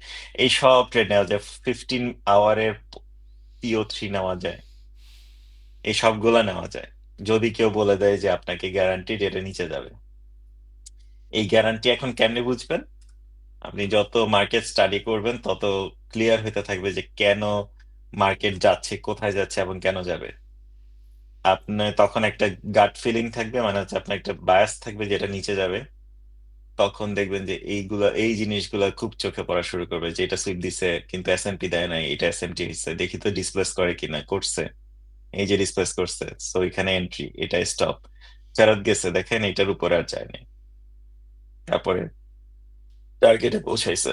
এই সব ট্রেড নেওয়া যায়, 15 আওয়ারের PO3 নেওয়া যায়, এই সবগুলা নেওয়া যায় যদি কেউ বলে দেয় যে আপনাকে গ্যারান্টি এটা নিচে যাবে। এই গ্যারান্টি এখন কেমনে বুঝবেন, আপনি যত মার্কেট স্টাডি করবেন তত ক্লিয়ার হতে থাকবে যে কেন মার্কেট যাচ্ছে, কোথায় যাচ্ছে এবং কেন যাবে। আপনার তখন একটা গাট ফিলিং থাকবে, মানে হচ্ছে আপনার একটা বায়াস থাকবে যেটা নিচে যাবে। তখন দেখবেন যে এই জিনিসগুলা খুব চোখে পড়া শুরু করবে, যে এটা সুইপ দিছে কিন্তু এসএমটি দেয় নাই, এটা এসএমটি দিচ্ছে, দেখি তো ডিসপ্লেস করে কিনা, করছে, এই যে ডিসপ্লেস করছে, সো এখানে এন্ট্রি, এটা স্টপ, ফেরত গেছে, দেখেন এটার উপরে আর যায়নি, তারপরে টার্গেটে পৌঁছাইছে।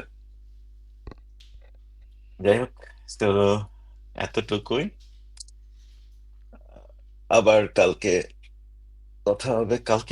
যাই হোক, তো এতটুকুই। আবার কালকে কথা হবে। কালকে